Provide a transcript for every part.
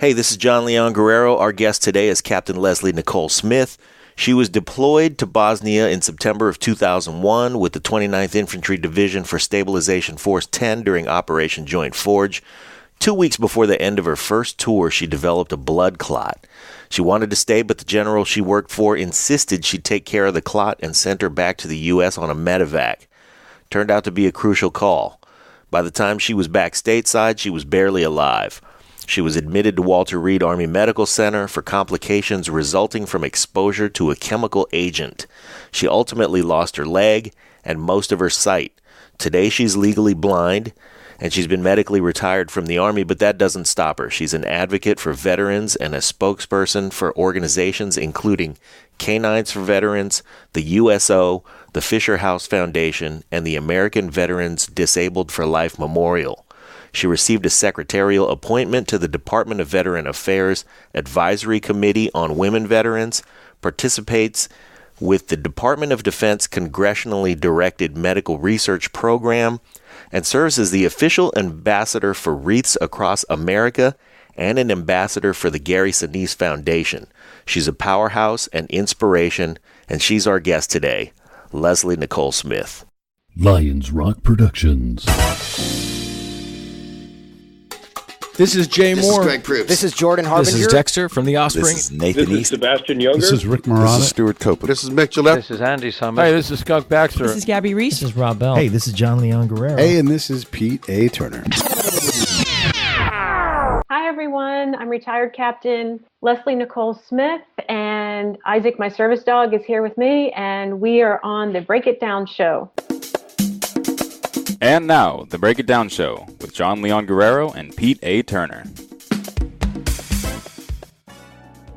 Hey, this is John Leon Guerrero. Our guest today is Captain Leslie Nicole Smith. She was deployed to Bosnia in September of 2001 with the 29th Infantry Division for Stabilization Force 10 during Operation Joint Forge. 2 weeks before the end of her first tour, she developed a blood clot. She wanted to stay, but the general she worked for insisted she'd take care of the clot and sent her back to the U.S. on a medevac. Turned out to be a crucial call. By the time she was back stateside, she was barely alive. She was admitted to Walter Reed Army Medical Center for complications resulting from exposure to a chemical agent. She ultimately lost her leg and most of her sight. Today she's legally blind, and she's been medically retired from the Army, but that doesn't stop her. She's an advocate for veterans and a spokesperson for organizations including Canines for Veterans, the USO, the Fisher House Foundation, and the American Veterans Disabled for Life Memorial. She received a secretarial appointment to the Department of Veteran Affairs Advisory Committee on Women Veterans, participates with the Department of Defense Congressionally Directed Medical Research Program, and serves as the official ambassador for Wreaths Across America and an ambassador for the Gary Sinise Foundation. She's a powerhouse and inspiration, and she's our guest today, Leslie Nicole Smith. Lions Rock Productions. This is Jay Moore. This is Greg Proops. This is Jordan Harbinger. This is Dexter from The Offspring. This is Nathan This is East. Sebastian Younger. This is Rick Morales. This is Stuart Copeland. This is Mick Gillette. This is Andy Summers. Hi, this is Skunk Baxter. This is Gabby Reese. This is Rob Bell. Hey, this is John Leon Guerrero. Hey, and this is Pete A. Turner. Hi, everyone. I'm retired Captain Leslie Nicole Smith, and Isaac, my service dog, is here with me, and we are on the Break It Down show. And now, the Break It Down show with John Leon Guerrero and Pete A. Turner.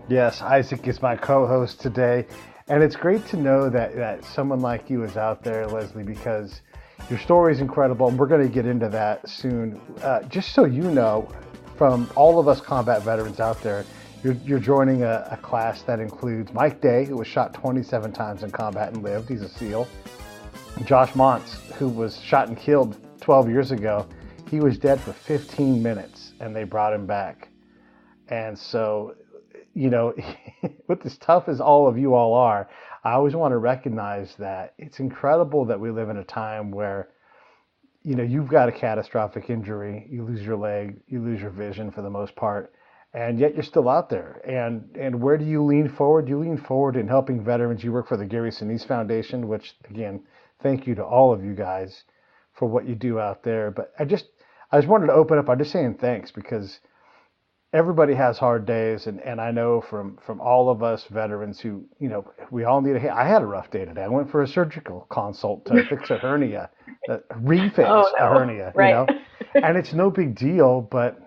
Yes, Isaac is my co-host today, and it's great to know that someone like you is out there, Leslie, because your story is incredible, and we're going to get into that soon. Just so you know, from all of us combat veterans out there, you're joining a class that includes Mike Day, who was shot 27 times in combat and lived. He's a SEAL. Josh Montz, who was shot and killed 12 years ago. He was dead for 15 minutes, and they brought him back. And so, you know, with as tough as all of you all are, I always want to recognize that it's incredible that we live in a time where, you know, you've got a catastrophic injury, you lose your leg, you lose your vision for the most part, and yet you're still out there. And where do you lean forward? You lean forward in helping veterans. You work for the Gary Sinise Foundation, which, again, thank you to all of you guys for what you do out there. But I just wanted to open up by just saying thanks, because everybody has hard days, and I know from all of us veterans who, you know, we all need I had a rough day today. I went for a surgical consult to fix a hernia, refix a hernia, right. You know, and it's no big deal, but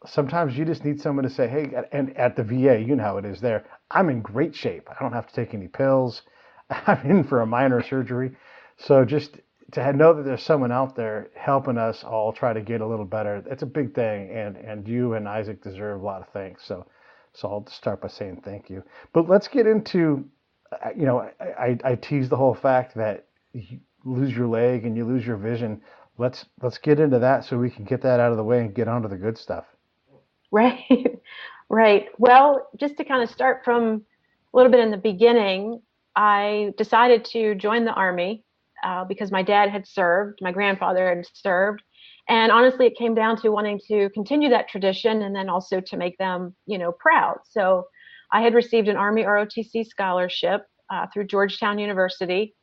sometimes you just need someone to say, hey, and at the VA, you know how it is there, I'm in great shape. I don't have to take any pills. I'm in for a minor surgery. So just to know that there's someone out there helping us all try to get a little better, it's a big thing, and you and Isaac deserve a lot of thanks. So I'll start by saying thank you. But let's get into, you know, I tease the whole fact that you lose your leg and you lose your vision. Let's get into that so we can get that out of the way and get on to the good stuff. Right, right. Well, just to kind of start from a little bit in the beginning, I decided to join the Army because my dad had served, my grandfather had served, and honestly, it came down to wanting to continue that tradition and then also to make them, you know, proud. So I had received an Army ROTC scholarship through Georgetown University,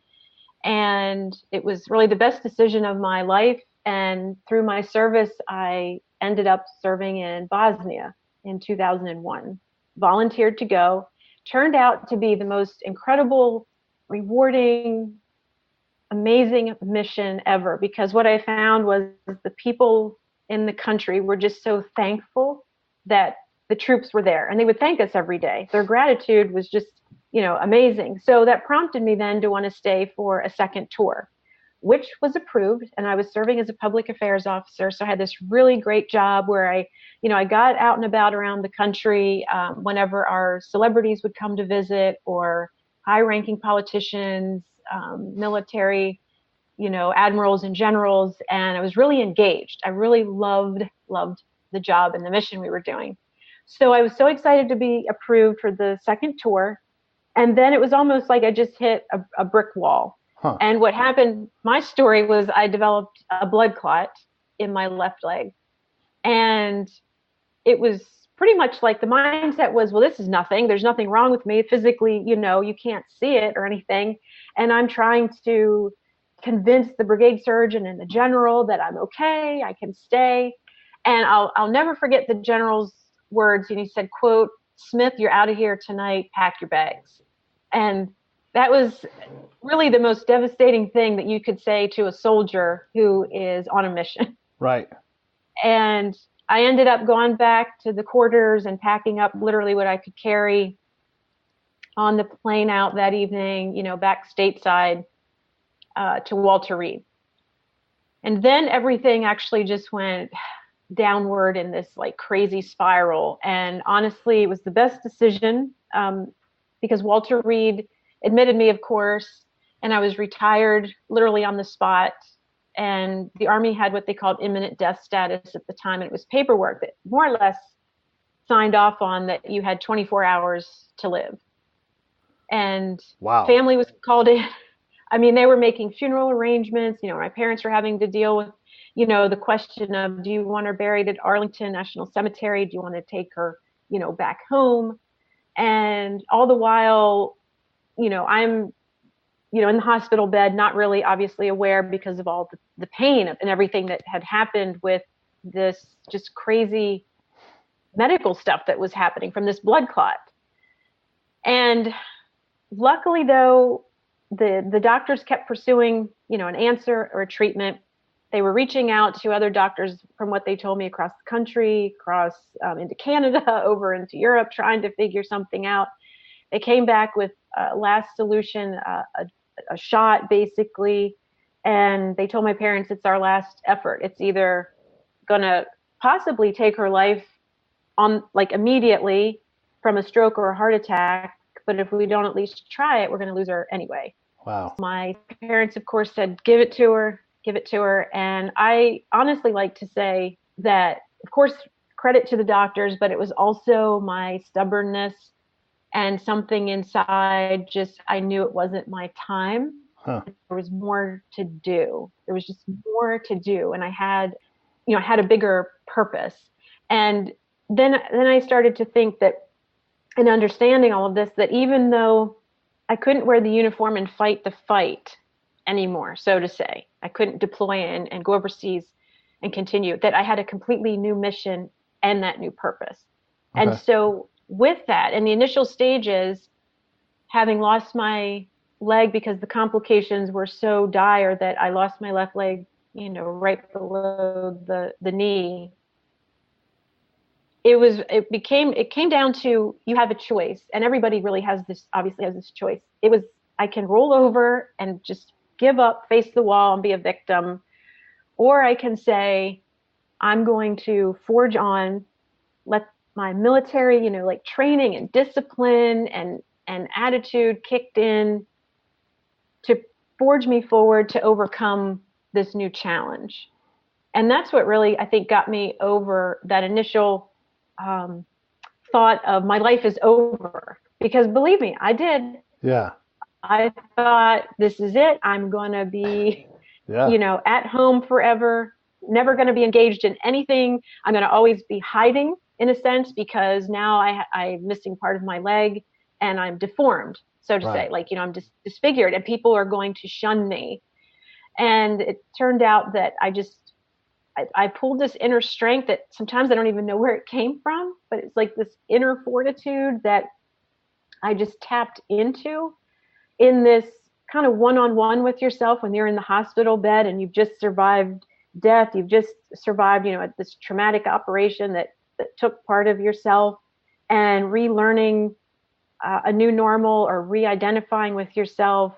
and it was really the best decision of my life. And through my service, I ended up serving in Bosnia in 2001, volunteered to go, turned out to be the most incredible, rewarding, amazing mission ever, because what I found was the people in the country were just so thankful that the troops were there, and they would thank us every day. Their gratitude was just, you know, amazing. So that prompted me then to want to stay for a second tour, which was approved, and I was serving as a public affairs officer. So I had this really great job where I got out and about around the country whenever our celebrities would come to visit, or high-ranking politicians, military, you know, admirals and generals, and I was really engaged. I really loved the job and the mission we were doing. So I was so excited to be approved for the second tour. And then it was almost like I just hit a brick wall. Huh. And what happened, my story was I developed a blood clot in my left leg. And it was pretty much like the mindset was, well, this is nothing. There's nothing wrong with me. Physically, you can't see it or anything. And I'm trying to convince the brigade surgeon and the general that I'm okay, I can stay. And I'll never forget the general's words. And he said, quote, "Smith, you're out of here tonight, pack your bags." And that was really the most devastating thing that you could say to a soldier who is on a mission. Right. And I ended up going back to the quarters and packing up literally what I could carry on the plane out that evening, back stateside to Walter Reed. And then everything actually just went downward in this like crazy spiral. And honestly, it was the best decision because Walter Reed admitted me, of course, and I was retired literally on the spot. And the Army had what they called imminent death status at the time. And it was paperwork that more or less signed off on that you had 24 hours to live. And Wow. Family was called in. I mean, they were making funeral arrangements. My parents were having to deal with, the question of, do you want her buried at Arlington National Cemetery? Do you want to take her, back home? And all the while, I'm in the hospital bed, not really obviously aware because of all the pain and everything that had happened with this just crazy medical stuff that was happening from this blood clot. And luckily, though, the doctors kept pursuing, an answer or a treatment. They were reaching out to other doctors from what they told me across the country, across into Canada, over into Europe, trying to figure something out. They came back with a last solution, a shot basically, and they told my parents it's our last effort. It's either gonna possibly take her life on like immediately from a stroke or a heart attack, but if we don't at least try it, we're gonna lose her anyway. Wow. My parents, of course, said, give it to her. And I honestly like to say that, of course, credit to the doctors, but it was also my stubbornness and something inside just, I knew it wasn't my time. Huh. There was more to do. There was just more to do. And I had a bigger purpose. And then I started to think that, and understanding all of this, that even though I couldn't wear the uniform and fight the fight anymore, so to say, I couldn't deploy and go overseas and continue, that I had a completely new mission and that new purpose. Okay. And so with that, in the initial stages, having lost my leg because the complications were so dire that I lost my left leg, right below the knee. It came down to, you have a choice, and everybody really obviously has this choice. It was, I can roll over and just give up, face the wall and be a victim, or I can say, I'm going to forge on, let my military, like training and discipline and attitude kicked in to forge me forward to overcome this new challenge. And that's what really, I think, got me over that initial thought of my life is over. Because believe me, I did. Yeah. I thought, this is it. I'm going to be, at home forever, never going to be engaged in anything. I'm going to always be hiding, in a sense, because now I'm missing part of my leg and I'm deformed, so to say. Like, I'm just disfigured and people are going to shun me. And it turned out that I pulled this inner strength that sometimes I don't even know where it came from, but it's like this inner fortitude that I just tapped into in this kind of one-on-one with yourself when you're in the hospital bed and you've just survived death. You've just survived, this traumatic operation that took part of yourself, and relearning a new normal or re-identifying with yourself.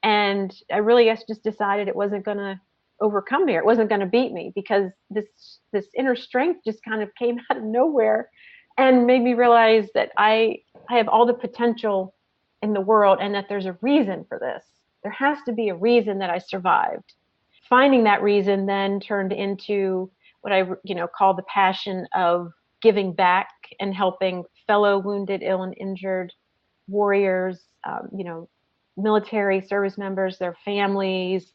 And I really just decided it wasn't going to overcome me, or it wasn't going to beat me, because this inner strength just kind of came out of nowhere and made me realize that I have all the potential in the world, and that there's a reason for this. There has to be a reason that I survived. Finding that reason then turned into what I call the passion of giving back and helping fellow wounded, ill, and injured warriors, military service members, their families,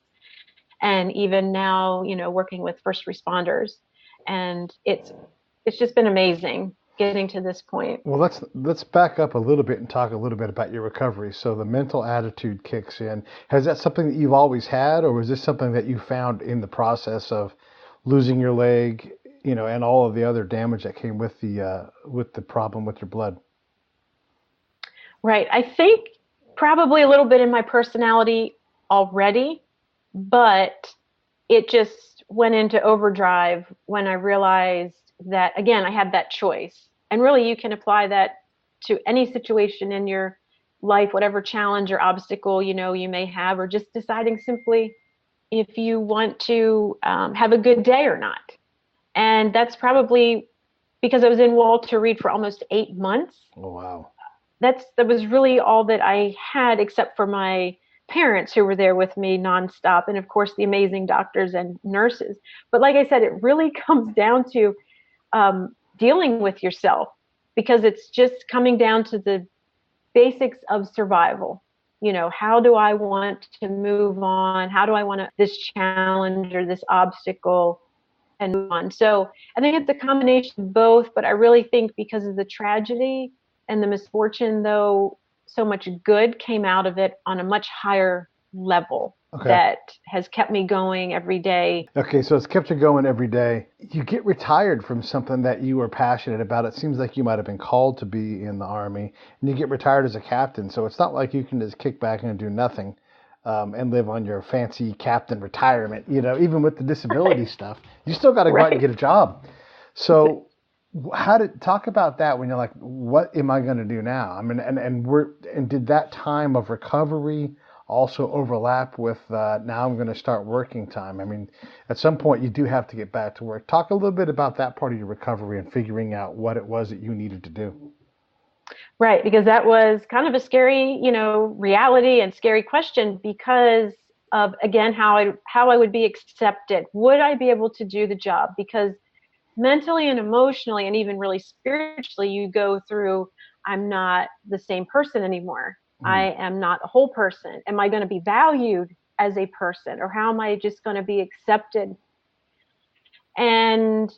and even now, working with first responders. And it's just been amazing getting to this point. Well, let's back up a little bit and talk a little bit about your recovery. So the mental attitude kicks in. Has that something that you've always had, or was this something that you found in the process of losing your leg, and all of the other damage that came with the problem with your blood? Right. I think probably a little bit in my personality already, but it just went into overdrive when I realized that, again, I had that choice. And really, you can apply that to any situation in your life, whatever challenge or obstacle, you may have, or just deciding simply if you want to have a good day or not. And that's probably because I was in Walter Reed for almost 8 months. Oh, wow. That was really all that I had, except for my parents who were there with me nonstop, and of course the amazing doctors and nurses. But like I said, it really comes down to dealing with yourself, because it's just coming down to the basics of survival. How do I want to move on? How do I want this challenge or this obstacle and move on? So I think it's a combination of both, but I really think because of the tragedy and the misfortune, though, so much good came out of it on a much higher level. Okay. That has kept me going every day. Okay, so it's kept you going every day. You get retired from something that you were passionate about. It seems like you might have been called to be in the Army, and you get retired as a captain. So it's not like you can just kick back and do nothing and live on your fancy captain retirement. Even with the disability stuff, you still got to go out and get a job. So talk about that when you're like, what am I going to do now? I mean, and did that time of recovery also overlap with now I'm going to start working time? I mean, at some point you do have to get back to work. Talk a little bit about that part of your recovery and figuring out what it was that you needed to do. Right, because that was kind of a scary, reality and scary question, because of, again, how I would be accepted. Would I be able to do the job? Because mentally and emotionally and even really spiritually, you go through, I'm not the same person anymore. I am not a whole person. Am I going to be valued as a person, or how am I just going to be accepted? And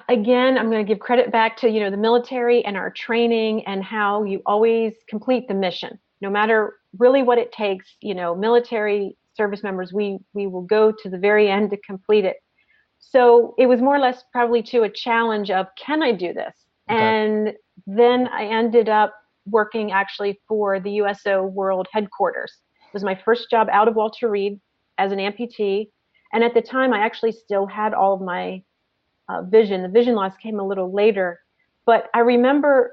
again, I'm going to give credit back to, the military and our training, and how you always complete the mission, no matter really what it takes. Military service members, we will go to the very end to complete it. So it was more or less probably to a challenge of, can I do this? Okay. And then I ended up working actually for the USO World Headquarters. It was my first job out of Walter Reed as an amputee. And at the time, I actually still had all of my vision. The vision loss came a little later. But I remember,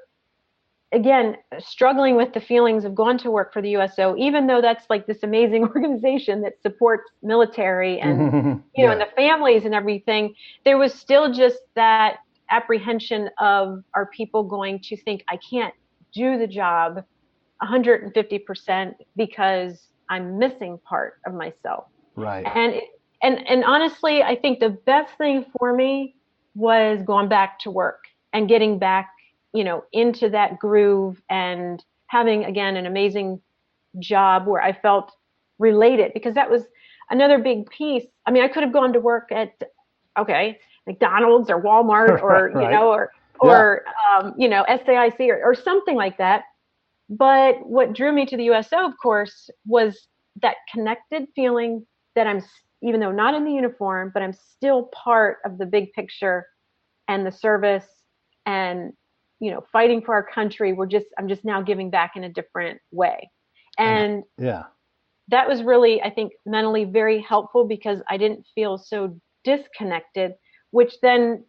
again, struggling with the feelings of going to work for the USO, even though that's like this amazing organization that supports military and, and the families and everything. There was still just that apprehension of, are people going to think I can't do the job 150% because I'm missing part of myself. Right. And honestly, I think the best thing for me was going back to work and getting back, into that groove, and having, again, an amazing job where I felt related, because that was another big piece. I mean, I could have gone to work at, McDonald's or Walmart or, right. SAIC or something like that. But what drew me to the USO, of course, was that connected feeling that I'm, even though not in the uniform, but I'm still part of the big picture and the service and, fighting for our country. I'm just now giving back in a different way. And that was really, I think, mentally very helpful, because I didn't feel so disconnected, which then,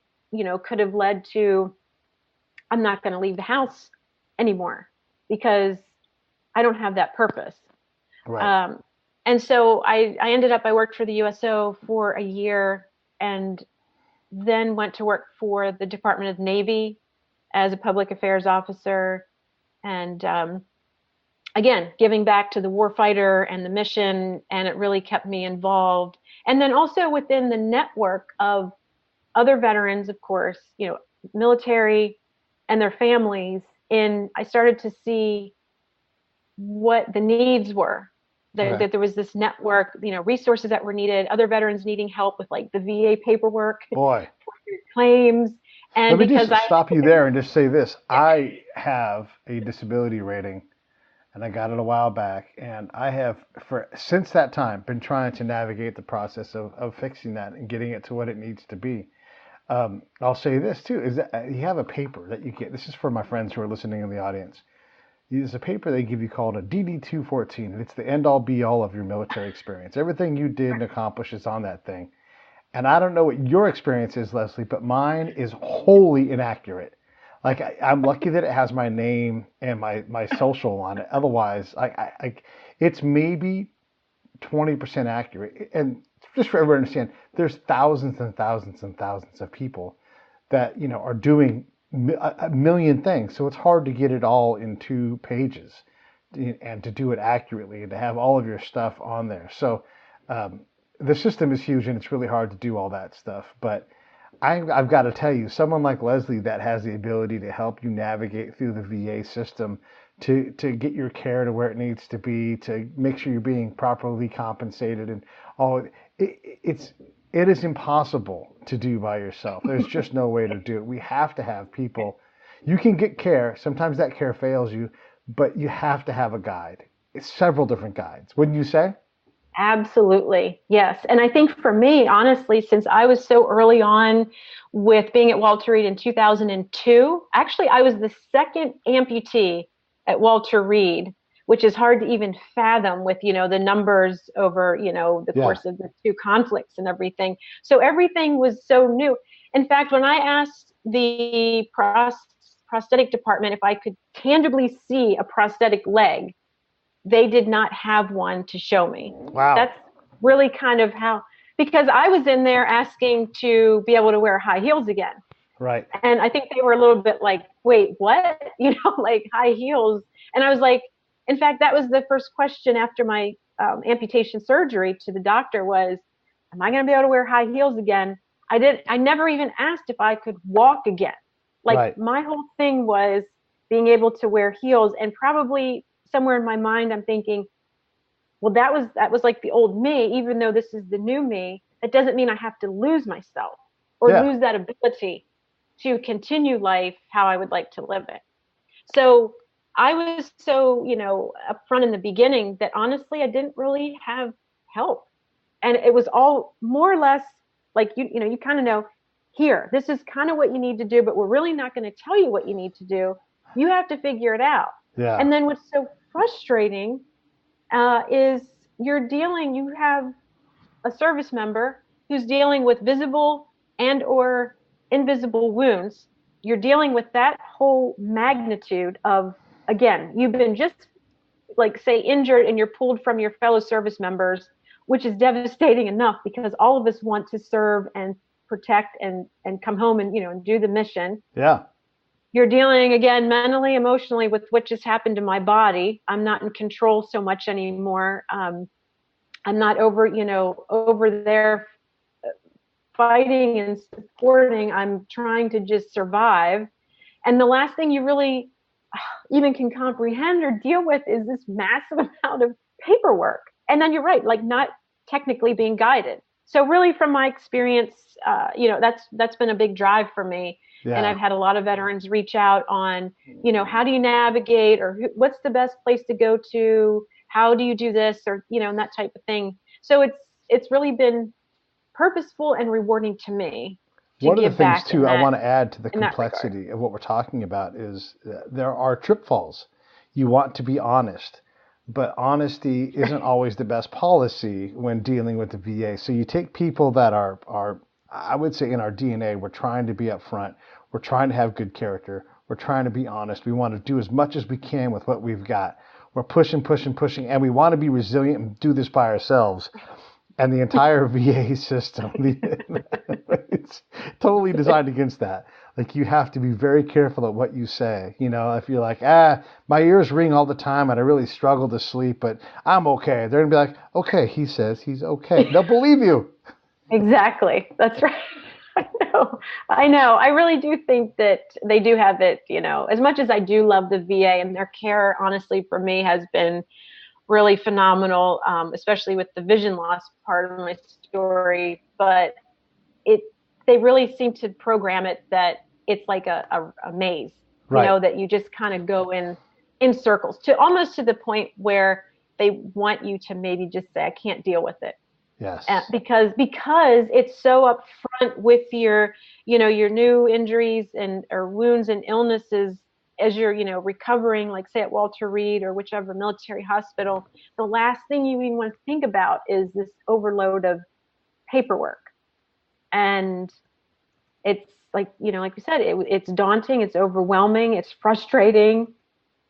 could have led to, I'm not going to leave the house anymore because I don't have that purpose. Right. And so I worked for the USO for a year, and then went to work for the Department of Navy as a public affairs officer. And again, giving back to the warfighter and the mission, and it really kept me involved. And then also within the network of other veterans, of course, military and their families, I started to see what the needs were. That there was this network, resources that were needed, other veterans needing help with like the VA paperwork, Boy, claims. And let me because just stop you there and just say this. I have a disability rating, and I got it a while back, and I have, since that time, been trying to navigate the process of fixing that and getting it to what it needs to be. I'll say this too, is that you have a paper that you get. This is for my friends who are listening in the audience. There's a paper they give you called a DD-214, and it's the end-all be-all of your military experience. Everything you did and accomplished is on that thing. And I don't know what your experience is, Leslie, but mine is wholly inaccurate. Like, I'm lucky that it has my name and my social on it. Otherwise, it's maybe 20% accurate. And just for everyone to understand, there's thousands and thousands and thousands of people that, are doing a million things. So it's hard to get it all in 2 pages and to do it accurately and to have all of your stuff on there. So the system is huge and it's really hard to do all that stuff. But I've got to tell you, someone like Leslie that has the ability to help you navigate through the VA system, to get your care to where it needs to be, to make sure you're being properly compensated and all, it is impossible to do by yourself. There's just no way to do it. We have to have people. You can get care. Sometimes that care fails you, but you have to have a guide. It's several different guides, wouldn't you say? Absolutely. Yes. And I think for me, honestly, since I was so early on with being at Walter Reed in 2002, actually, I was the second amputee at Walter Reed, which is hard to even fathom with, the numbers over, the course of the 2 conflicts and everything. So everything was so new. In fact, when I asked the prosthetic department if I could tangibly see a prosthetic leg, they did not have one to show me. Wow. That's really kind of how, because I was in there asking to be able to wear high heels again. Right. And I think they were a little bit like, wait, what? Like high heels. And I was like, in fact, that was the first question after my amputation surgery to the doctor was, am I going to be able to wear high heels again? I never even asked if I could walk again. Like My whole thing was being able to wear heels, and probably somewhere in my mind, I'm thinking, well, that was like the old me, even though this is the new me. That doesn't mean I have to lose myself or lose that ability to continue life how I would like to live it. So I was so, upfront in the beginning that honestly, I didn't really have help. And it was all more or less like, you kind of know, here, this is kind of what you need to do, but we're really not going to tell you what you need to do. You have to figure it out. Yeah. And then what's so frustrating is you have a service member who's dealing with visible and or invisible wounds. You're dealing with that whole magnitude of, again, you've been just like say injured and you're pulled from your fellow service members, which is devastating enough because all of us want to serve and protect and come home and, and do the mission. Yeah. You're dealing again mentally, emotionally with what just happened to my body. I'm not in control so much anymore. I'm not over there fighting and supporting. I'm trying to just survive. And the last thing you really even can comprehend or deal with is this massive amount of paperwork. And then you're right, like not technically being guided. So really from my experience, that's been a big drive for me. Yeah. And I've had a lot of veterans reach out on, how do you navigate or what's the best place to go to? How do you do this? Or, and that type of thing. So it's really been purposeful and rewarding to me. One of the things too, I want to add to the complexity of what we're talking about is there are trip falls. You want to be honest, but honesty isn't always the best policy when dealing with the VA. So you take people that are I would say in our DNA, we're trying to be upfront. We're trying to have good character. We're trying to be honest. We want to do as much as we can with what we've got. We're pushing, and we want to be resilient and do this by ourselves. And the entire VA system, it's totally designed against that. Like you have to be very careful of what you say. If you're like, my ears ring all the time and I really struggle to sleep, but I'm okay. They're going to be like, okay, he says he's okay. They'll believe you. Exactly. That's right. I know. I really do think that they do have it, as much as I do love the VA, and their care, honestly, for me has been really phenomenal, especially with the vision loss part of my story. But it, they really seem to program it that it's like a maze, Right. that you just kind of go in circles, to almost to the point where they want you to maybe just say, I can't deal with it. Yes. Because it's so upfront with your your new injuries and or wounds and illnesses as you're recovering, like say at Walter Reed or whichever military hospital. The last thing you even want to think about is this overload of paperwork, and it's like like you said, it's daunting, it's overwhelming, it's frustrating,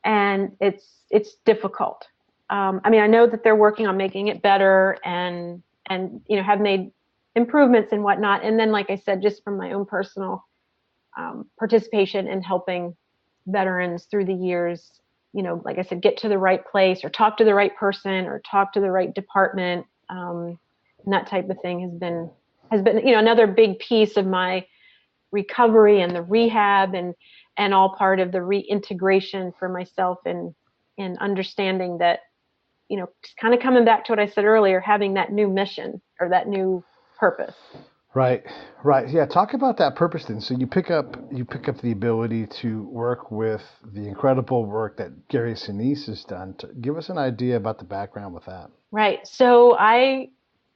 and it's difficult. I mean, I know that they're working on making it better, and have made improvements and whatnot. And then, like I said, just from my own personal participation in helping veterans through the years, like I said, get to the right place or talk to the right person or talk to the right department, and that type of thing has been another big piece of my recovery and the rehab, and all part of the reintegration for myself, and understanding that just kind of coming back to what I said earlier, having that new mission or that new purpose. Right. Yeah. Talk about that purpose then. So you pick up the ability to work with the incredible work that Gary Sinise has done. Give us an idea about the background with that. Right. So I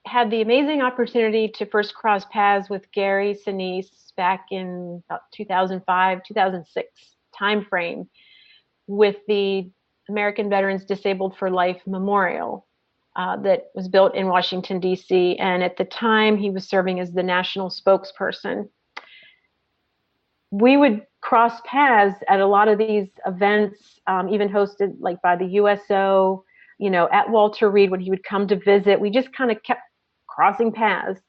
had the amazing opportunity to first cross paths with Gary Sinise back in about 2005, 2006 timeframe with the American Veterans Disabled for Life Memorial that was built in Washington, D.C. And at the time, he was serving as the national spokesperson. We would cross paths at a lot of these events, even hosted like by the USO, at Walter Reed when he would come to visit. We just kind of kept crossing paths.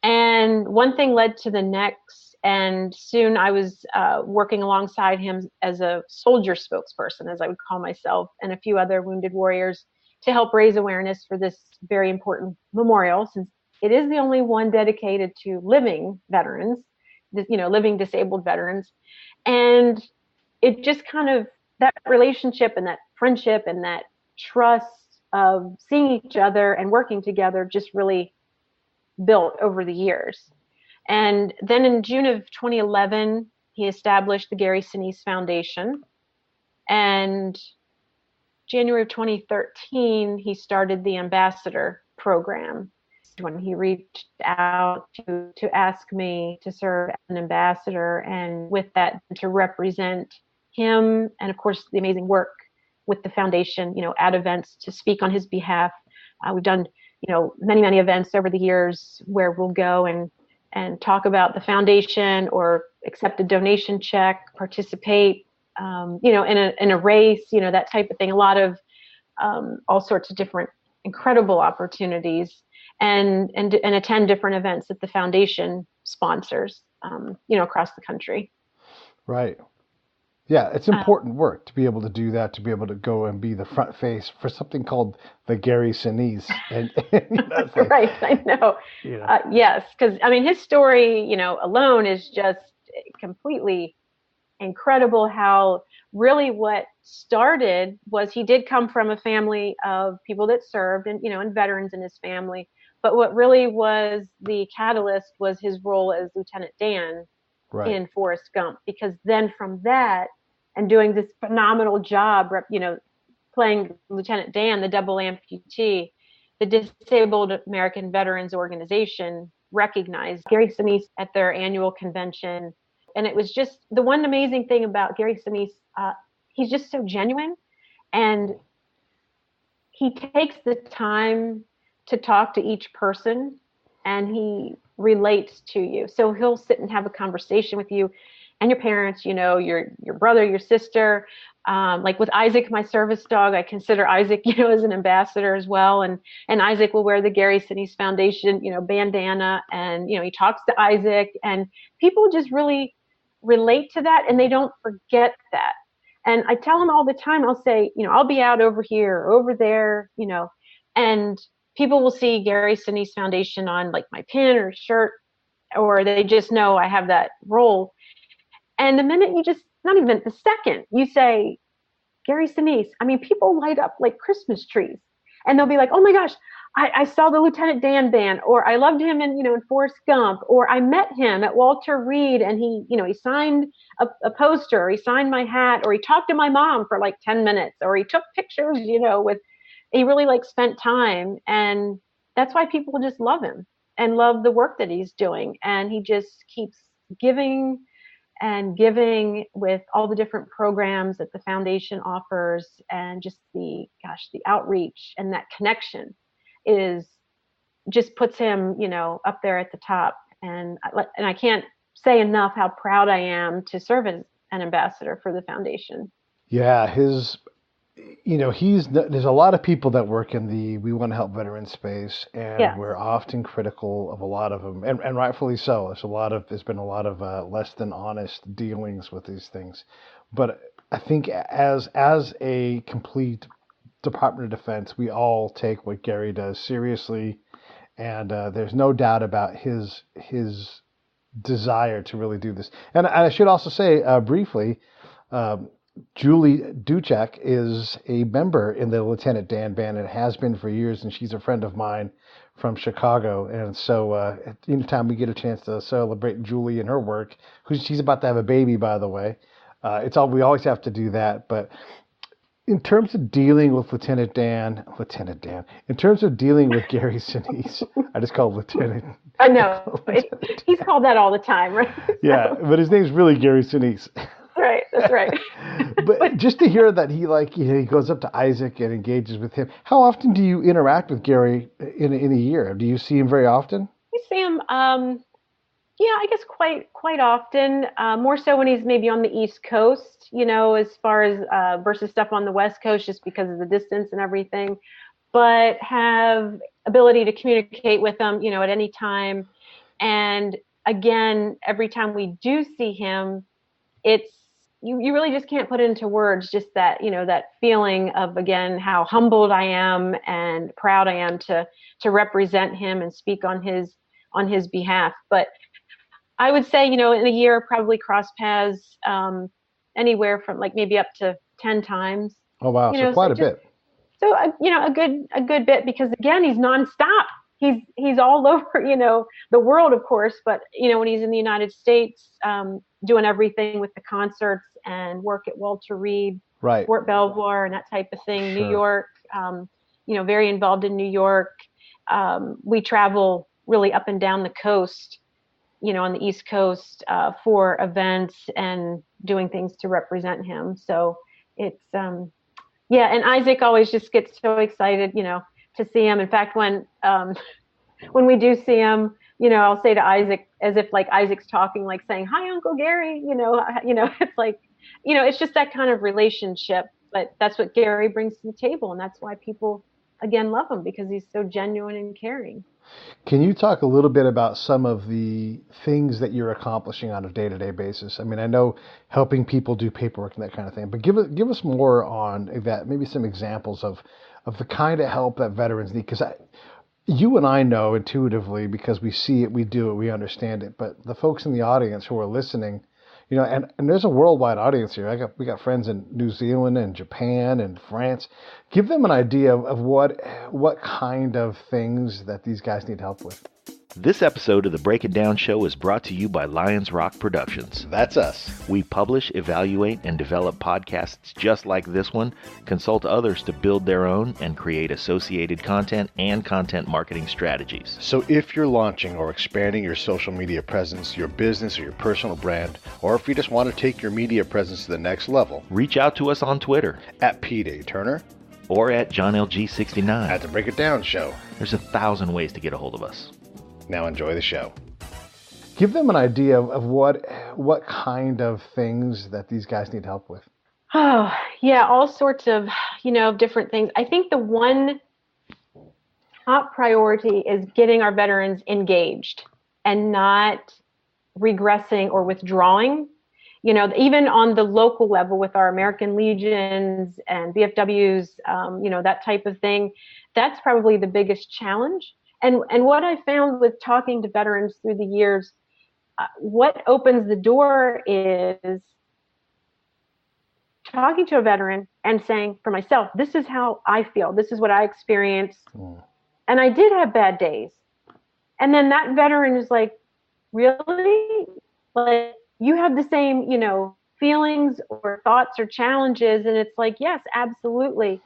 And one thing led to the next. And soon I was working alongside him as a soldier spokesperson, as I would call myself, and a few other wounded warriors to help raise awareness for this very important memorial, since it is the only one dedicated to living veterans, living disabled veterans. And it just kind of, that relationship and that friendship and that trust of seeing each other and working together just really built over the years. And then in June of 2011, he established the Gary Sinise Foundation. And January of 2013, he started the ambassador program, when he reached out to ask me to serve as an ambassador, and with that to represent him, and of course the amazing work with the foundation, at events to speak on his behalf. We've done, many events over the years where we'll go and talk about the foundation or accept a donation check, participate, in a race, that type of thing. A lot of all sorts of different incredible opportunities, and attend different events that the foundation sponsors, across the country. Right. Yeah, it's important work to be able to do that, to be able to go and be the front face for something called the Gary Sinise. And like, right, I know. Yes, because I mean his story, alone is just completely incredible. How really what started was he did come from a family of people that served, and and veterans in his family. But what really was the catalyst was his role as Lieutenant Dan. Right. In Forrest Gump, because then from that and doing this phenomenal job, playing Lieutenant Dan, the double amputee, the Disabled American Veterans Organization recognized Gary Sinise at their annual convention. And it was just the one amazing thing about Gary Sinise. He's just so genuine, and he takes the time to talk to each person, and he relates to you. So he'll sit and have a conversation with you and your parents, your brother, your sister. Like with Isaac, my service dog, I consider Isaac, as an ambassador as well. And Isaac will wear the Gary Sinise Foundation, bandana, and, he talks to Isaac, and people just really relate to that, and they don't forget that. And I tell him all the time, I'll say, I'll be out over here or over there, and people will see Gary Sinise Foundation on like my pin or shirt, or they just know I have that role. And the minute you just, not even the second, you say, Gary Sinise, I mean, people light up like Christmas trees. And they'll be like, oh my gosh, I saw the Lieutenant Dan band, or I loved him in Forrest Gump, or I met him at Walter Reed and he signed a poster, or he signed my hat, or he talked to my mom for like 10 minutes, or he took pictures, he really like spent time. And that's why people just love him and love the work that he's doing. And he just keeps giving and giving with all the different programs that the foundation offers, and just the outreach and that connection is just puts him, up there at the top. And I can't say enough how proud I am to serve as an ambassador for the foundation. Yeah, there's a lot of people that work in the we want to help veterans space, and Yeah. we're often critical of a lot of them, and rightfully so. There's been a lot of less than honest dealings with these things, but I think as a complete Department of Defense, we all take what Gary does seriously, and there's no doubt about his desire to really do this. And I should also say briefly. Julie Duchek is a member in the Lieutenant Dan band and has been for years, and she's a friend of mine from Chicago. And so anytime we get a chance to celebrate Julie and her work, she's about to have a baby, by the way, we always have to do that. But in terms of dealing with Lieutenant Dan, in terms of dealing with Gary Sinise, I just call him Lieutenant. I know. He's called that all the time, right? Yeah, but his name's really Gary Sinise. That's right. But just to hear that he goes up to Isaac and engages with him. How often do you interact with Gary in a year? Do you see him very often? We see him, I guess quite often. More so when he's maybe on the East Coast, as far as versus stuff on the West Coast, just because of the distance and everything. But have ability to communicate with him, at any time. And again, every time we do see him, it's you really just can't put it into words, just that, that feeling of, again, how humbled I am and proud I am to represent him and speak on his behalf. But I would say, in a year, probably cross paths anywhere from like maybe up to 10 times. Oh, wow. So quite a bit. So, a good bit, because again, he's nonstop. He's all over, the world, of course, but, when he's in the United States, doing everything with the concerts and work at Walter Reed, right, Fort Belvoir and that type of thing, sure. New York, very involved in New York. We travel really up and down the coast, on the East Coast for events and doing things to represent him. So it's, and Isaac always just gets so excited, to see him. In fact, when we do see him, I'll say to Isaac, as if like Isaac's talking, like saying, "Hi, Uncle Gary." It's like, it's just that kind of relationship. But that's what Gary brings to the table, and that's why people again love him, because he's so genuine and caring. Can you talk a little bit about some of the things that you're accomplishing on a day-to-day basis? I mean, I know helping people do paperwork and that kind of thing, but give us more on that. Maybe some examples of the kind of help that veterans need, because you and I know intuitively, because we see it, we do it, we understand it. But the folks in the audience who are listening, and there's a worldwide audience here. We got friends in New Zealand and Japan and France. Give them an idea of what kind of things that these guys need help with. This episode of the Break It Down Show is brought to you by Lions Rock Productions. That's us. We publish, evaluate, and develop podcasts just like this one, consult others to build their own, and create associated content and content marketing strategies. So if you're launching or expanding your social media presence, your business or your personal brand, or if you just want to take your media presence to the next level, reach out to us on Twitter at Pete A. Turner or at JohnLG69 at the Break It Down Show. There's 1,000 ways to get a hold of us. Now enjoy the show. Give them an idea of what kind of things that these guys need help with. Oh, yeah, all sorts of, different things. I think the one top priority is getting our veterans engaged and not regressing or withdrawing. Even on the local level with our American Legions and BFWs, that type of thing, that's probably the biggest challenge. And what I found with talking to veterans through the years what opens the door is talking to a veteran and saying, for myself, this is how I feel. This is what I experienced. And I did have bad days. And then that veteran is like, really? Like, you have the same, feelings or thoughts or challenges? And it's like, yes, absolutely.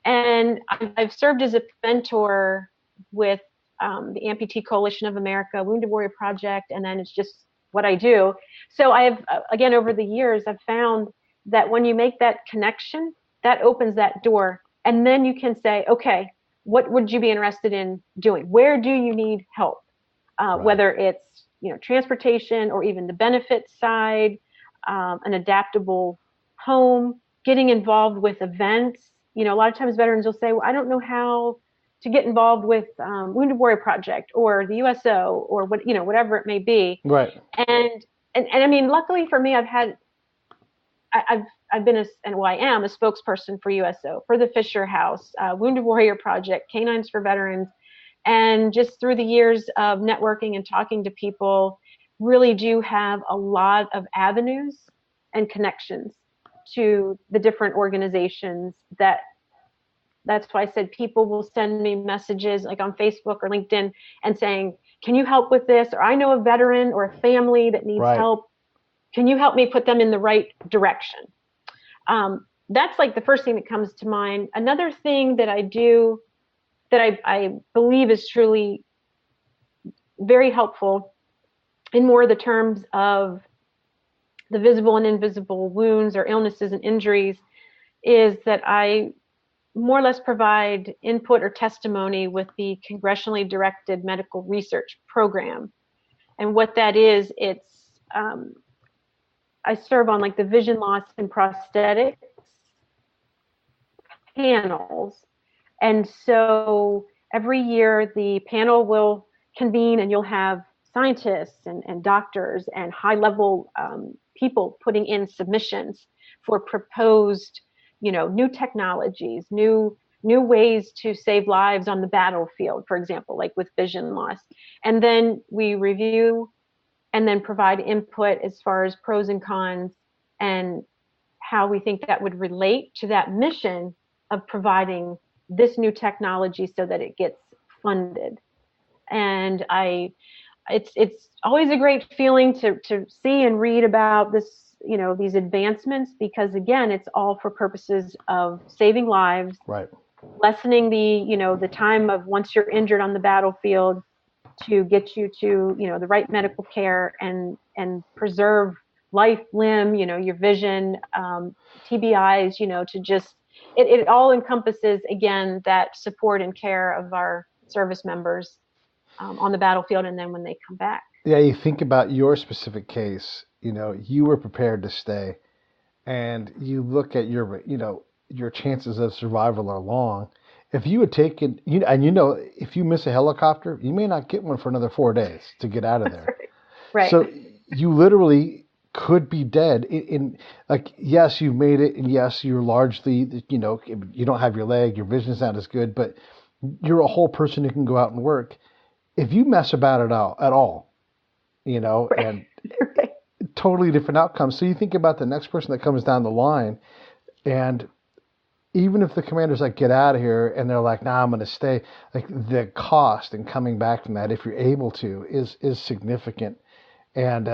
And I've served as a mentor with the Amputee Coalition of America, Wounded Warrior Project, and then it's just what I do. So I've, again, over the years, I've found that when you make that connection, that opens that door. And then you can say, okay, what would you be interested in doing? Where do you need help? Whether it's, transportation or even the benefits side, an adaptable home, getting involved with events. A lot of times veterans will say, well, I don't know how to get involved with Wounded Warrior Project or the USO or whatever it may be. Right. And I mean, luckily for me, I've been I am a spokesperson for USO, for the Fisher House, Wounded Warrior Project, Canines for Veterans. And just through the years of networking and talking to people, really do have a lot of avenues and connections to the different organizations that's why I said people will send me messages like on Facebook or LinkedIn and saying, can you help with this? Or I know a veteran or a family that needs help. Can you help me put them in the right direction? That's like the first thing that comes to mind. Another thing that I do that I believe is truly very helpful in more of the terms of the visible and invisible wounds or illnesses and injuries is that I more or less provide input or testimony with the congressionally directed medical research program. And what that is, it's I serve on like the vision loss and prosthetics panels. And so every year the panel will convene and you'll have scientists and doctors and high level people putting in submissions for proposed, new technologies, new ways to save lives on the battlefield, for example, like with vision loss. And then we review and then provide input as far as pros and cons and how we think that would relate to that mission of providing this new technology so that it gets funded. And it's always a great feeling to see and read about this, these advancements, because again, it's all for purposes of saving lives, lessening the time of once you're injured on the battlefield to get you to, the right medical care and preserve life, limb, your vision, TBIs, to just, it all encompasses, again, that support and care of our service members on the battlefield and then when they come back. Yeah, you think about your specific case, you were prepared to stay, and you look at your chances of survival are long. If you had taken, if you miss a helicopter, you may not get one for another 4 days to get out of there. Right. So you literally could be dead in like, yes, you've made it, and yes, you're largely, you don't have your leg, your vision's not as good, but you're a whole person who can go out and work. If you mess about it at all, and totally different outcomes. So you think about the next person that comes down the line, and even if the commander's like, get out of here, and they're like, nah, I'm going to stay, like the cost and coming back from that, if you're able to, is significant. And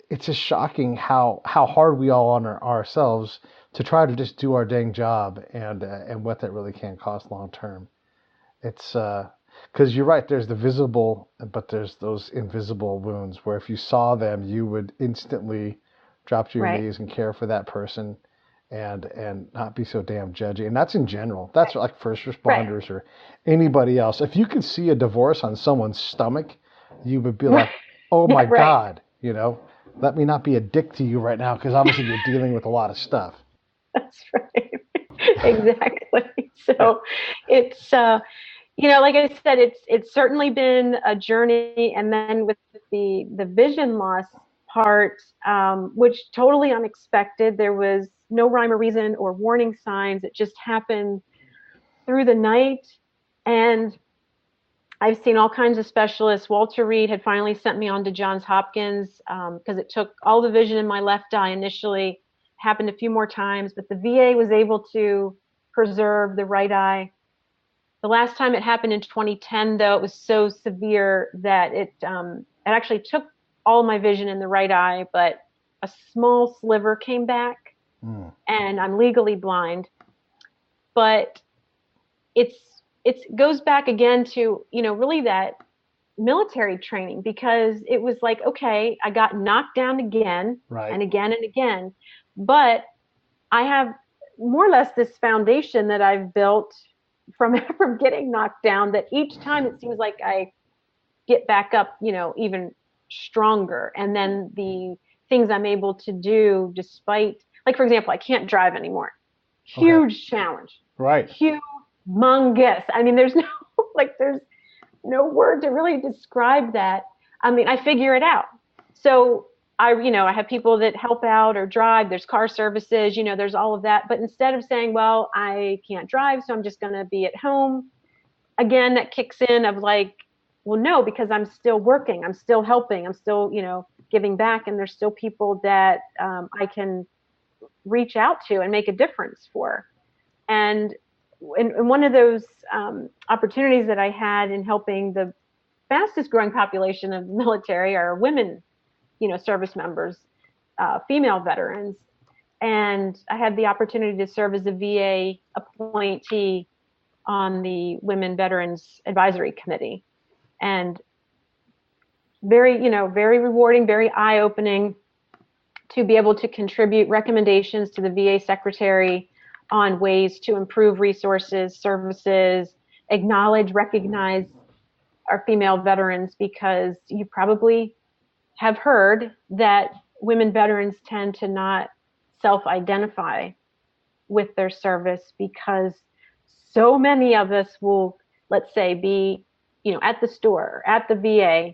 it's just shocking how hard we all honor ourselves to try to just do our dang job, and what that really can cost long term. It's because you're right, there's the visible, but there's those invisible wounds where if you saw them, you would instantly drop to your knees and care for that person, and not be so damn judgy. And that's in general. That's like first responders or anybody else. If you could see a divorce on someone's stomach, you would be like, oh my God, let me not be a dick to you right now, because obviously you're dealing with a lot of stuff. That's right. Exactly. So it's, like I said, it's certainly been a journey. And then with the vision loss part, which totally unexpected, there was no rhyme or reason or warning signs. It just happened through the night. And I've seen all kinds of specialists. Walter Reed had finally sent me on to Johns Hopkins because it took all the vision in my left eye initially. Happened a few more times, but the VA was able to preserve the right eye. The last time it happened in 2010, though, it was so severe that it actually took all my vision in the right eye, but a small sliver came back, and I'm legally blind. But it goes back again to, really that military training, because it was like, okay, I got knocked down again and again and again, but I have more or less this foundation that I've built from getting knocked down, that each time it seems like I get back up, even stronger. And then the things I'm able to do despite, like, for example, I can't drive anymore. Huge challenge. Right. Humongous. I mean, there's no word to really describe that. I mean, I figure it out. So I have people that help out or drive. There's car services, there's all of that. But instead of saying, well, I can't drive, so I'm just going to be at home, again, that kicks in of like, well, no, because I'm still working, I'm still helping, I'm still, giving back. And there's still people that I can reach out to and make a difference for. And one of those opportunities that I had in helping the fastest growing population of the military are women, service members, female veterans. And I had the opportunity to serve as a VA appointee on the Women Veterans Advisory Committee. And very rewarding, very eye-opening to be able to contribute recommendations to the VA secretary on ways to improve resources, services, recognize our female veterans, because you probably have heard that women veterans tend to not self-identify with their service, because so many of us will, let's say, be, at the store, at the VA.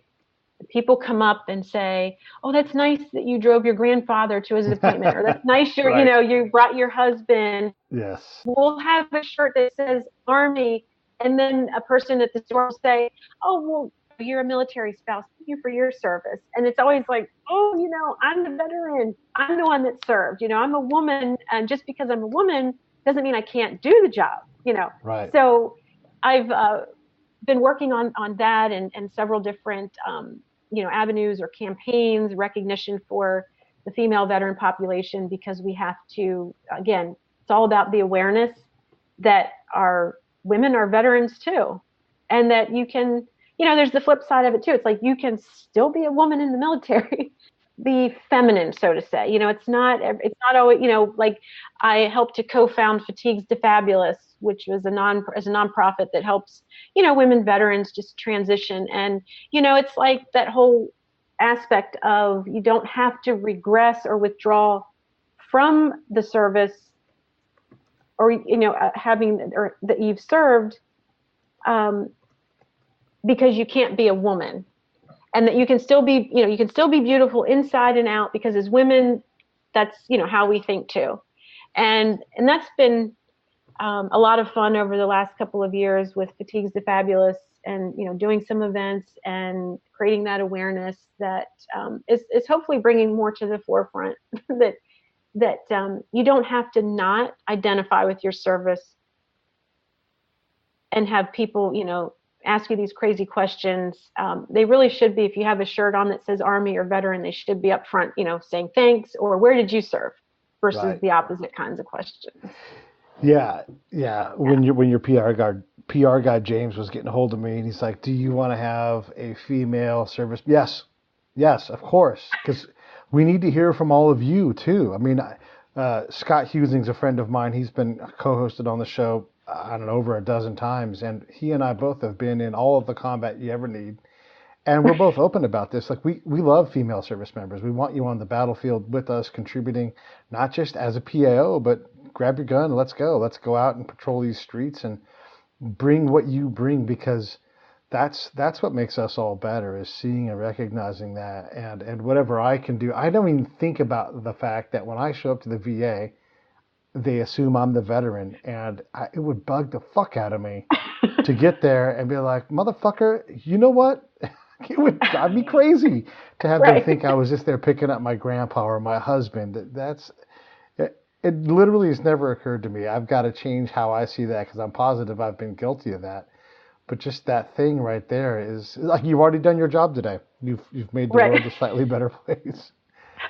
People come up and say, oh, that's nice that you drove your grandfather to his appointment, or that's nice you brought your husband. Yes. We'll have a shirt that says Army, and then a person at the store will say, oh, well, you're a military spouse, thank you for your service. And it's always like, oh, I'm the veteran, I'm the one that served, I'm a woman, and just because I'm a woman doesn't mean I can't do the job, Right. So I've been working on that and several different avenues or campaigns, recognition for the female veteran population, because we have to, again, it's all about the awareness that our women are veterans too, and that you can, there's the flip side of it too. It's like you can still be a woman in the military, be feminine, so to say. It's not always, like I helped to co-found Fatigues to Fabulous, which was a nonprofit that helps, women veterans just transition. And, it's like that whole aspect of you don't have to regress or withdraw from the service, or, that you've served, because you can't be a woman. And that you can still be, beautiful inside and out, because as women, that's, how we think too. And that's been a lot of fun over the last couple of years with Fatigues to Fabulous, and, doing some events and creating that awareness that is hopefully bringing more to the forefront that you don't have to not identify with your service and have people, ask you these crazy questions. They really should be, if you have a shirt on that says Army or veteran, they should be up front, saying thanks or where did you serve, versus the opposite kinds of questions. Yeah. When your PR guy James was getting a hold of me, and he's like, "Do you want to have a female service?" Yes, of course, because we need to hear from all of you too. I mean, Scott Husing's a friend of mine. He's been co-hosted on the show, I don't know, over a dozen times, and he and I both have been in all of the combat you ever need. And we're both open about this. Like, we love female service members. We want you on the battlefield with us, contributing, not just as a PAO, but grab your gun, let's go. Let's go out and patrol these streets and bring what you bring, because that's what makes us all better, is seeing and recognizing that. And whatever I can do, I don't even think about the fact that when I show up to the VA, they assume I'm the veteran, and it would bug the fuck out of me to get there and be like, motherfucker, you know what? It would drive me crazy to have them Right. think I was just there picking up my grandpa or my husband. It literally has never occurred to me. I've got to change how I see that because I'm positive I've been guilty of that. But just that thing right there is like you've already done your job today. You've made the Right. world a slightly better place.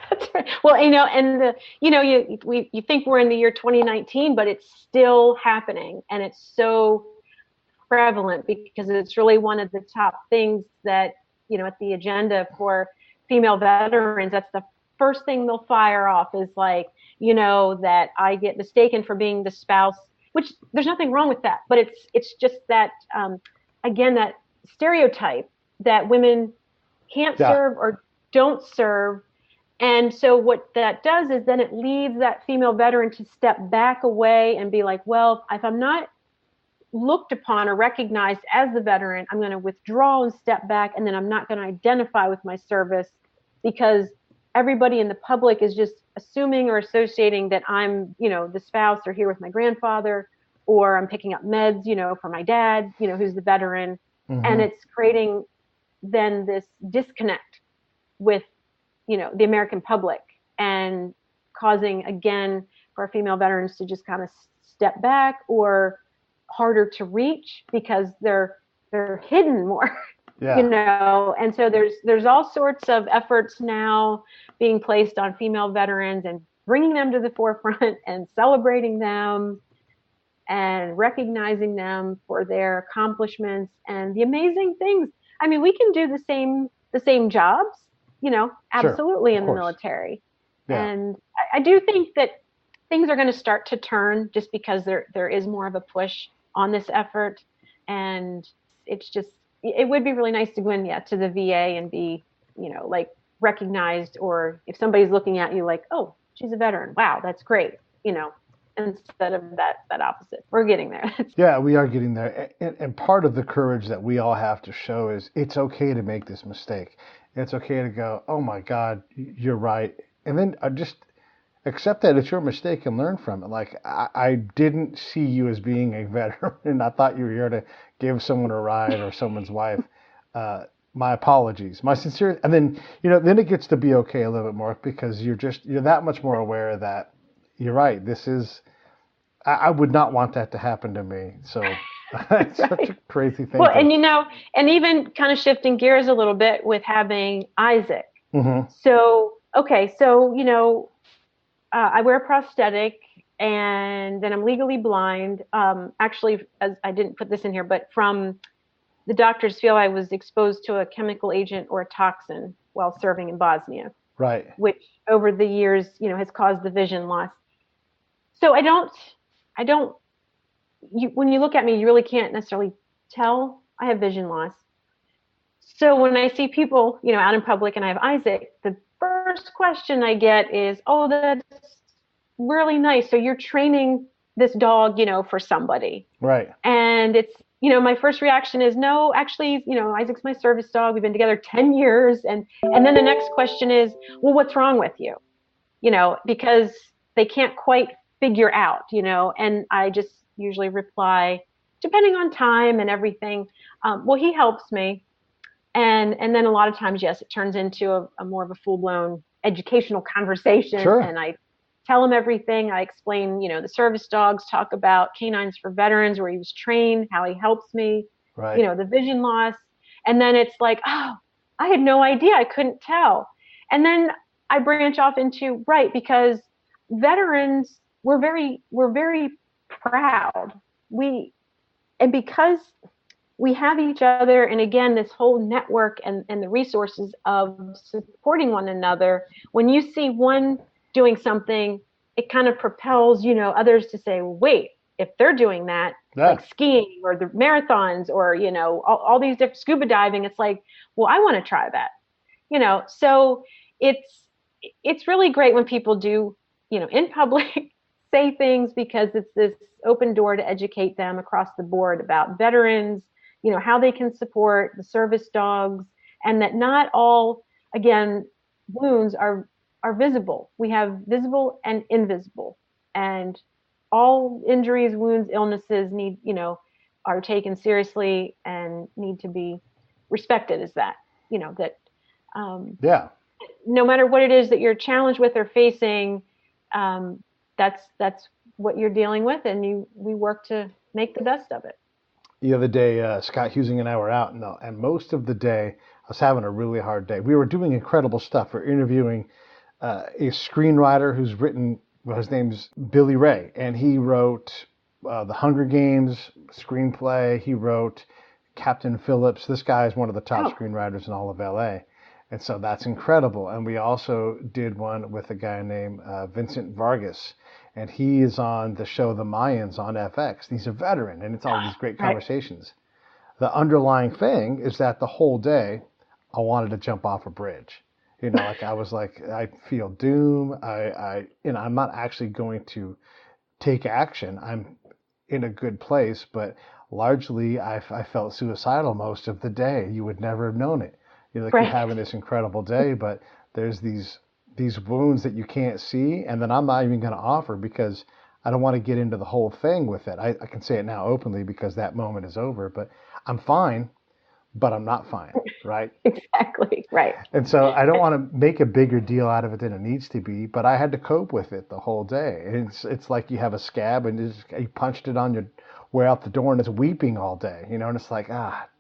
That's right. Well, and you think we're in the year 2019, but it's still happening, and it's so prevalent because it's really one of the top things that at the agenda for female veterans. That's the first thing they'll fire off is like, that I get mistaken for being the spouse, which there's nothing wrong with that, but it's just that again, that stereotype that women can't serve or don't serve. And so what that does is then it leads that female veteran to step back away and be like, well, if I'm not looked upon or recognized as the veteran, I'm going to withdraw and step back, and then I'm not going to identify with my service because everybody in the public is just assuming or associating that I'm, the spouse or here with my grandfather, or I'm picking up meds, for my dad, who's the veteran. Mm-hmm. And it's creating then this disconnect with, the American public, and causing, again, for our female veterans to just kind of step back or harder to reach because they're hidden more. Yeah. And so there's all sorts of efforts now being placed on female veterans and bringing them to the forefront and celebrating them and recognizing them for their accomplishments and the amazing things. I mean, we can do the same jobs, absolutely, in the military. Yeah. And I do think that things are going to start to turn just because there is more of a push on this effort. And it would be really nice to go in to the VA and be, like recognized, or if somebody's looking at you like, oh, she's a veteran. Wow, that's great. Instead of that opposite. We're getting there. Yeah, we are getting there. And part of the courage that we all have to show is it's okay to make this mistake. It's okay to go, oh my God, you're right. And then just accept that it's your mistake and learn from it. Like, I didn't see you as being a veteran. I thought you were here to give someone a ride or someone's wife. My apologies, my sincere. And then, then it gets to be okay a little bit more because you're that much more aware that you're right. I would not want that to happen to me. So it's such a crazy thing. Well, and even kind of shifting gears a little bit with having Isaac. Mm-hmm. So, okay. So, I wear a prosthetic and then I'm legally blind. Actually, as I didn't put this in here, but from the doctors feel I was exposed to a chemical agent or a toxin while serving in Bosnia. Right. Which over the years, has caused the vision loss. So when you look at me, you really can't necessarily tell I have vision loss. So when I see people, out in public and I have Isaac, the first question I get is, oh, that's really nice. So you're training this dog, for somebody. Right. And it's, my first reaction is, no, actually, Isaac's my service dog. We've been together 10 years. And then the next question is, well, what's wrong with you? Because they can't quite figure out, and I just usually reply, depending on time and everything, well, he helps me. And then a lot of times, yes, it turns into a more of a full-blown educational conversation. Sure. And I tell him everything. I explain, the service dogs, talk about canines for veterans, where he was trained, how he helps me, right. The vision loss. And then it's like, oh, I had no idea. I couldn't tell. And then I branch off into, right, because veterans, we're very proud. And because we have each other, and again, this whole network and the resources of supporting one another, when you see one doing something, it kind of propels, others to say, well, wait, if they're doing that, like skiing or the marathons or, all these different scuba diving, it's like, well, I want to try that, so it's really great when people do, in public, say things, because it's this open door to educate them across the board about veterans, how they can support the service dogs, and that not all, again, wounds are visible. We have visible and invisible, and all injuries, wounds, illnesses need, are taken seriously and need to be respected as that, that Yeah. no matter what it is that you're challenged with or facing, that's what you're dealing with, and we work to make the best of it. The other day, Scott Husing and I were out, and most of the day, I was having a really hard day. We were doing incredible stuff. We're interviewing a screenwriter who's written, well, his name's Billy Ray, and he wrote The Hunger Games screenplay. He wrote Captain Phillips. This guy is one of the top screenwriters in all of LA. And so that's incredible. And we also did one with a guy named Vincent Vargas. And he is on the show The Mayans on FX. He's a veteran, and it's all these great conversations. The underlying thing is that the whole day, I wanted to jump off a bridge. Like I was like, I feel doom. I'm not actually going to take action. I'm in a good place, but largely I felt suicidal most of the day. You would never have known it. You're having this incredible day, but there's these wounds that you can't see, and then I'm not even going to offer because I don't want to get into the whole thing with it. I can say it now openly because that moment is over, but I'm fine, but I'm not fine, right? Exactly, right. And so I don't want to make a bigger deal out of it than it needs to be, but I had to cope with it the whole day. It's like you have a scab and you punched it on your way out the door and it's weeping all day, and it's like,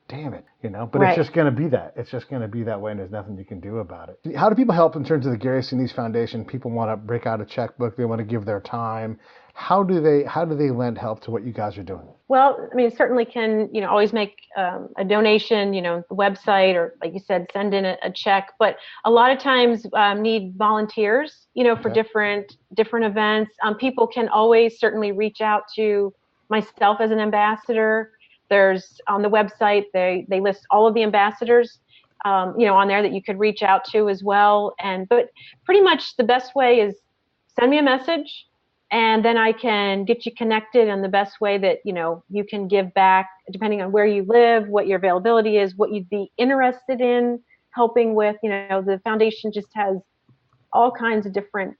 damn it, but It's just going to be that. It's just going to be that way, and there's nothing you can do about it. How do people help in terms of the Gary Sinise Foundation? People want to break out a checkbook. They want to give their time. How do they lend help to what you guys are doing? Well, I mean, certainly can, always make a donation, the website, or like you said, send in a check. But a lot of times need volunteers, for different events. People can always certainly reach out to myself as an ambassador. There's on the website, they list all of the ambassadors, on there that you could reach out to as well. But pretty much the best way is send me a message, and then I can get you connected in the best way that, you can give back, depending on where you live, what your availability is, what you'd be interested in helping with. The foundation just has all kinds of different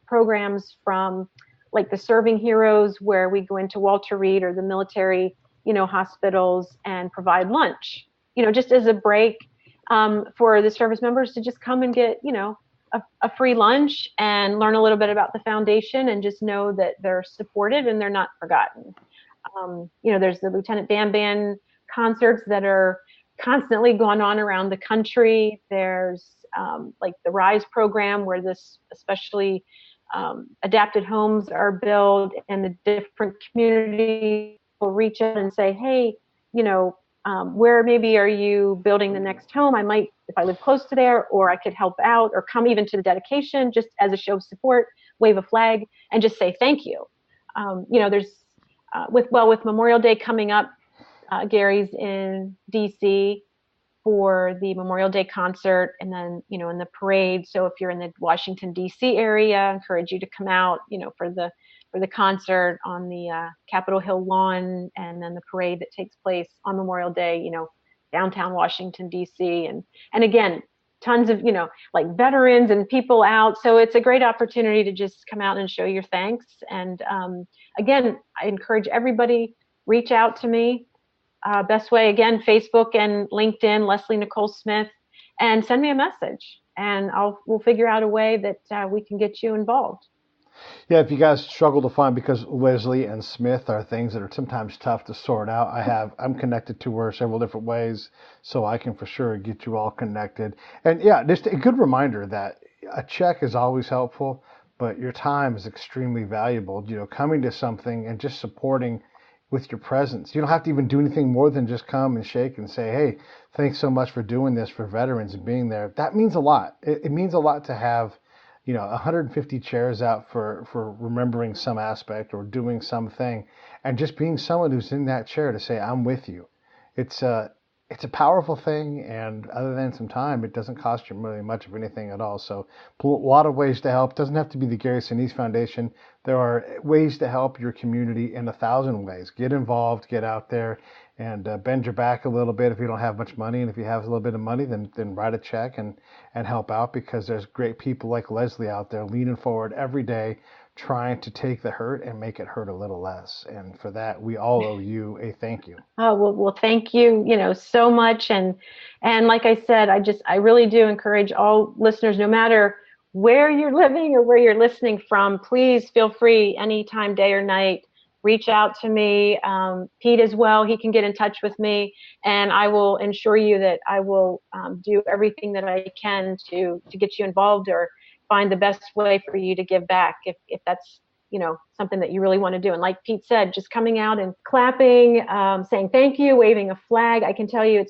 programs, from like the Serving Heroes, where we go into Walter Reed or the military hospitals and provide lunch, just as a break for the service members to just come and get, a free lunch and learn a little bit about the foundation and just know that they're supported and they're not forgotten. There's the Lieutenant Dan Band concerts that are constantly going on around the country. There's like the RISE program, where this especially adapted homes are built, and the different communities will reach out and say, hey, where maybe are you building the next home? I might, if I live close to there, or I could help out, or come even to the dedication just as a show of support, wave a flag, and just say thank you. There's with Memorial Day coming up, Gary's in DC for the Memorial Day concert, and then in the parade. So if you're in the Washington DC area, I encourage you to come out, for the concert on the Capitol Hill lawn, and then the parade that takes place on Memorial Day, downtown Washington DC, and again, tons of like veterans and people out. So it's a great opportunity to just come out and show your thanks. And again, I encourage everybody, reach out to me. Best way, again, Facebook and LinkedIn, Leslie Nicole Smith, and send me a message, and we'll figure out a way that we can get you involved. Yeah, if you guys struggle to find, because Leslie and Smith are things that are sometimes tough to sort out, I'm connected to her several different ways, so I can for sure get you all connected. And yeah, just a good reminder that a check is always helpful, but your time is extremely valuable. Coming to something and just supporting with your presence. You don't have to even do anything more than just come and shake and say, hey, thanks so much for doing this for veterans and being there. That means a lot. It means a lot to have 150 chairs out for remembering some aspect or doing something, and just being someone who's in that chair to say, I'm with you. It's a powerful thing, and other than some time, it doesn't cost you really much of anything at all. So a lot of ways to help. It doesn't have to be the Gary Sinise Foundation. There are ways to help your community in 1,000 ways. Get involved, get out there, and bend your back a little bit if you don't have much money. And if you have a little bit of money, then write a check and help out, because there's great people like Leslie out there leaning forward every day, trying to take the hurt and make it hurt a little less. And for that, we all owe you a thank you. Oh, well, thank you, so much. And like I said, I really do encourage all listeners, no matter where you're living or where you're listening from, please feel free anytime, day or night, reach out to me. Pete as well, he can get in touch with me, and I will ensure you that I will do everything that I can to get you involved or find the best way for you to give back if that's something that you really want to do. And like Pete said, just coming out and clapping, saying thank you, waving a flag. I can tell you,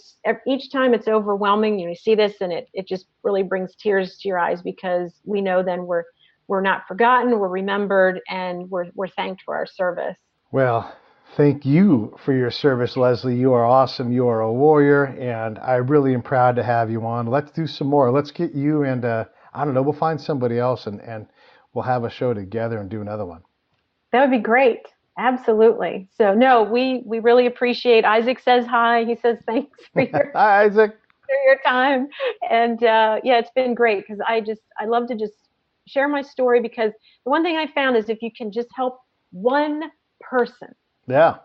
each time it's overwhelming. You see this and it just really brings tears to your eyes, because we know then we're not forgotten, we're remembered, and we're thanked for our service. Well, thank you for your service, Leslie. You are awesome. You are a warrior, and I really am proud to have you on. Let's do some more. Let's get you and I don't know, we'll find somebody else and we'll have a show together and do another one. That would be great. Absolutely. So no, we really appreciate. Isaac says hi. He says thanks for your Hi, Isaac. for your time. And it's been great, because I love to just share my story, because the one thing I found is if you can just help one person. Yeah.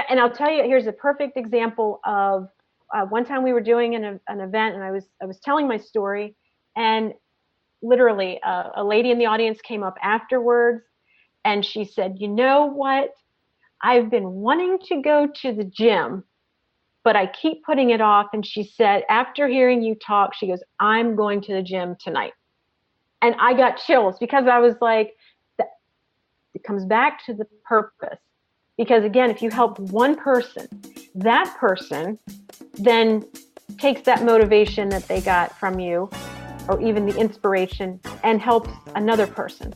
And I'll tell you, here's a perfect example of one time we were doing an event, and I was telling my story, and literally a lady in the audience came up afterwards, and she said, "You know what? I've been wanting to go to the gym, but I keep putting it off." And she said, after hearing you talk, she goes, "I'm going to the gym tonight." And I got chills, because I was like, it comes back to the purpose. Because again, if you help one person, that person then takes that motivation that they got from you, or even the inspiration, and helps another person.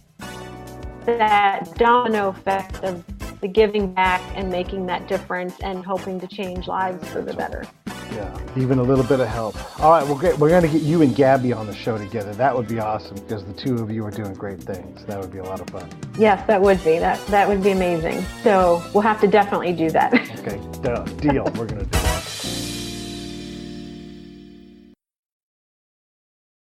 That domino effect of the giving back and making that difference and hoping to change lives for the better. Yeah, even a little bit of help. All right, we're going to get you and Gabby on the show together. That would be awesome, because the two of you are doing great things. That would be a lot of fun. Yes, that would be. That would be amazing. So we'll have to definitely do that. Okay, deal. We're going to do it.